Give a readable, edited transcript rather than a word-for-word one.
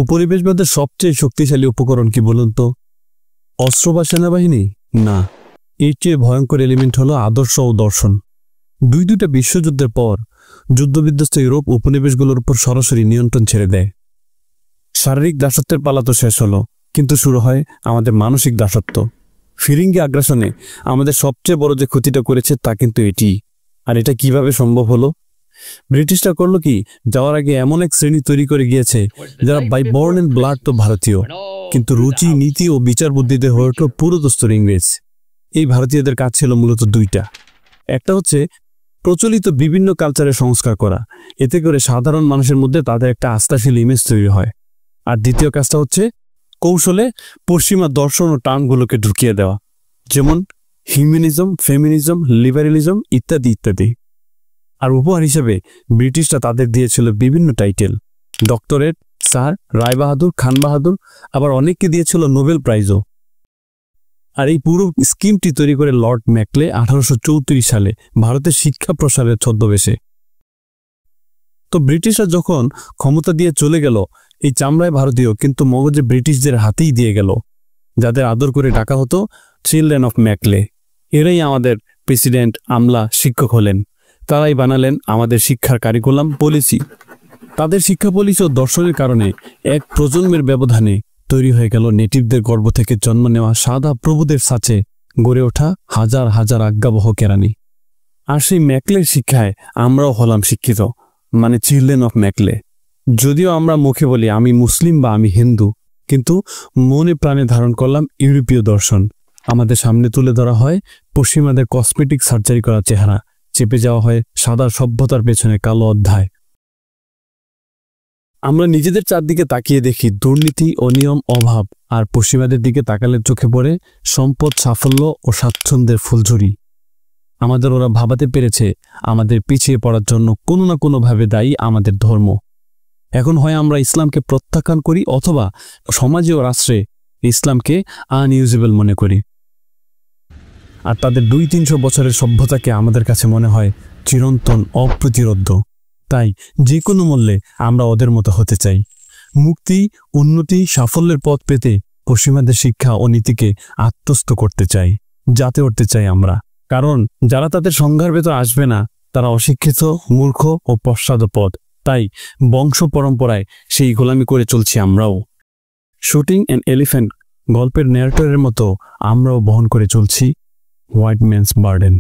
উপনিবেশবাদের সবচেয়ে শক্তিশালী উপকরণ কি বলুন তো? অস্ত্র বা সেনাবাহিনী না, এর চেয়ে ভয়ঙ্কর এলিমেন্ট হলো আদর্শ ও দর্শন। দুইটা বিশ্বযুদ্ধের পর যুদ্ধবিধ্বস্ত ইউরোপ উপনিবেশগুলোর উপর সরাসরি নিয়ন্ত্রণ ছেড়ে দেয়। শারীরিক দাসত্বের পালা তো শেষ হলো, কিন্তু শুরু হয় আমাদের মানসিক দাসত্ব। ফিরিঙ্গি আগ্রাসনে আমাদের সবচেয়ে বড় যে ক্ষতিটা করেছে তা কিন্তু এটি। আর এটা কিভাবে সম্ভব হলো? ব্রিটিশরা করলো কি, যাওয়ার আগে এমন এক শ্রেণী তৈরি করে গিয়েছে যারা বাই বর্ন এন্ড ব্লাড তো ভারতীয়, কিন্তু রুচি, নীতি ও বিচার বুদ্ধিতে হয়ে উঠল পুরোদস্তুর ইংরেজ। এই ভারতীয়দের কাজ ছিল মূলত দুইটা। একটা হচ্ছে প্রচলিত বিভিন্ন কালচারের সংস্কার করা, এতে করে সাধারণ মানুষের মধ্যে তাদের একটা আস্থাশীল ইমেজ তৈরি হয়। আর দ্বিতীয় কাজটা হচ্ছে কৌশলে পশ্চিমা দর্শন ও টার্মগুলোকে ঢুকিয়ে দেওয়া, যেমন হিউম্যানিজম, ফেমিনিজম, লিবারেলিজম ইত্যাদি ইত্যাদি। আর উপহার হিসেবে ব্রিটিশরা তাদের দিয়েছিল বিভিন্ন টাইটেল, ডক্টরেট, স্যার, রায় বাহাদুর, খান বাহাদুর, আবার অনেককে দিয়েছিল নোবেল প্রাইজও। আর এই পুরো স্কিমটি তৈরি করে লর্ড ম্যাকলে 1834 সালে ভারতের শিক্ষা প্রসারের ছদ্মবেশে। তো ব্রিটিশরা যখন ক্ষমতা দিয়ে চলে গেল, এই চামড়ায় ভারতীয় কিন্তু মগজে ব্রিটিশদের হাতেই দিয়ে গেল, যাদের আদর করে ডাকা হতো চিলড্রেন অফ ম্যাকলে। এরাই আমাদের প্রেসিডেন্ট, আমলা, শিক্ষক হলেন। তারাই বানালেন আমাদের শিক্ষার কারিকুলাম, পলিসি। তাদের শিক্ষা পলিসি ও দর্শনের কারণে এক প্রজন্মের ব্যবধানে তৈরি হয়ে গেল নেটিভদের গর্ভ থেকে জন্ম নেওয়া সাদা প্রভুদের সাথে গড়ে ওঠা হাজার হাজার আজ্ঞাবহ কেরানি। আর সেই ম্যাকলের শিক্ষায় আমরাও হলাম শিক্ষিত, মানে চিলড্রেন অফ ম্যাকলে। যদিও আমরা মুখে বলি আমি মুসলিম বা আমি হিন্দু, কিন্তু মনে প্রাণে ধারণ করলাম ইউরোপীয় দর্শন। আমাদের সামনে তুলে ধরা হয় পশ্চিমাদের কসমেটিক সার্জারি করা চেহারা, চেপে যাওয়া হয় সাদা সভ্যতার পেছনে কালো অধ্যায়। আমরা নিজেদের চারদিকে তাকিয়ে দেখি দুর্নীতি, অনিয়ম, অভাব, আর পশ্চিমাদের দিকে তাকালে চোখে পড়ে সম্পদ, সাফল্য ও স্বাচ্ছন্দ্যের ফুলঝুরি। আমাদের ওরা ভাবাতে পেরেছে আমাদের পিছিয়ে পড়ার জন্য কোনো না কোনোভাবে দায়ী আমাদের ধর্ম। এখন হয় আমরা ইসলামকে প্রত্যাখ্যান করি, অথবা সমাজে ও রাষ্ট্রে ইসলামকে আনইউজেবল মনে করি। আর তাদের 200-300 বছরের সভ্যতাকে আমাদের কাছে মনে হয় চিরন্তন, অপ্রতিরোধ্য। তাই যে কোনো মূল্যে আমরা ওদের মতো হতে চাই। মুক্তি, উন্নতি, সাফল্যের পথ পেতে পশ্চিমাদের শিক্ষা ও নীতিকে আত্মস্থ করতে চাই, যাতে উঠতে চাই আমরা। কারণ যারা তাদের সংজ্ঞার ভেতর আসবে না, তারা অশিক্ষিত, মূর্খ ও পশ্চাদপদ। তাই বংশ পরম্পরায় সেই গোলামি করে চলছি আমরাও। শুটিং অ্যান এলিফ্যান্ট গল্পের ন্যারেটরের মতো আমরাও বহন করে চলছি হোয়াইট ম্যানস বার্ডেন।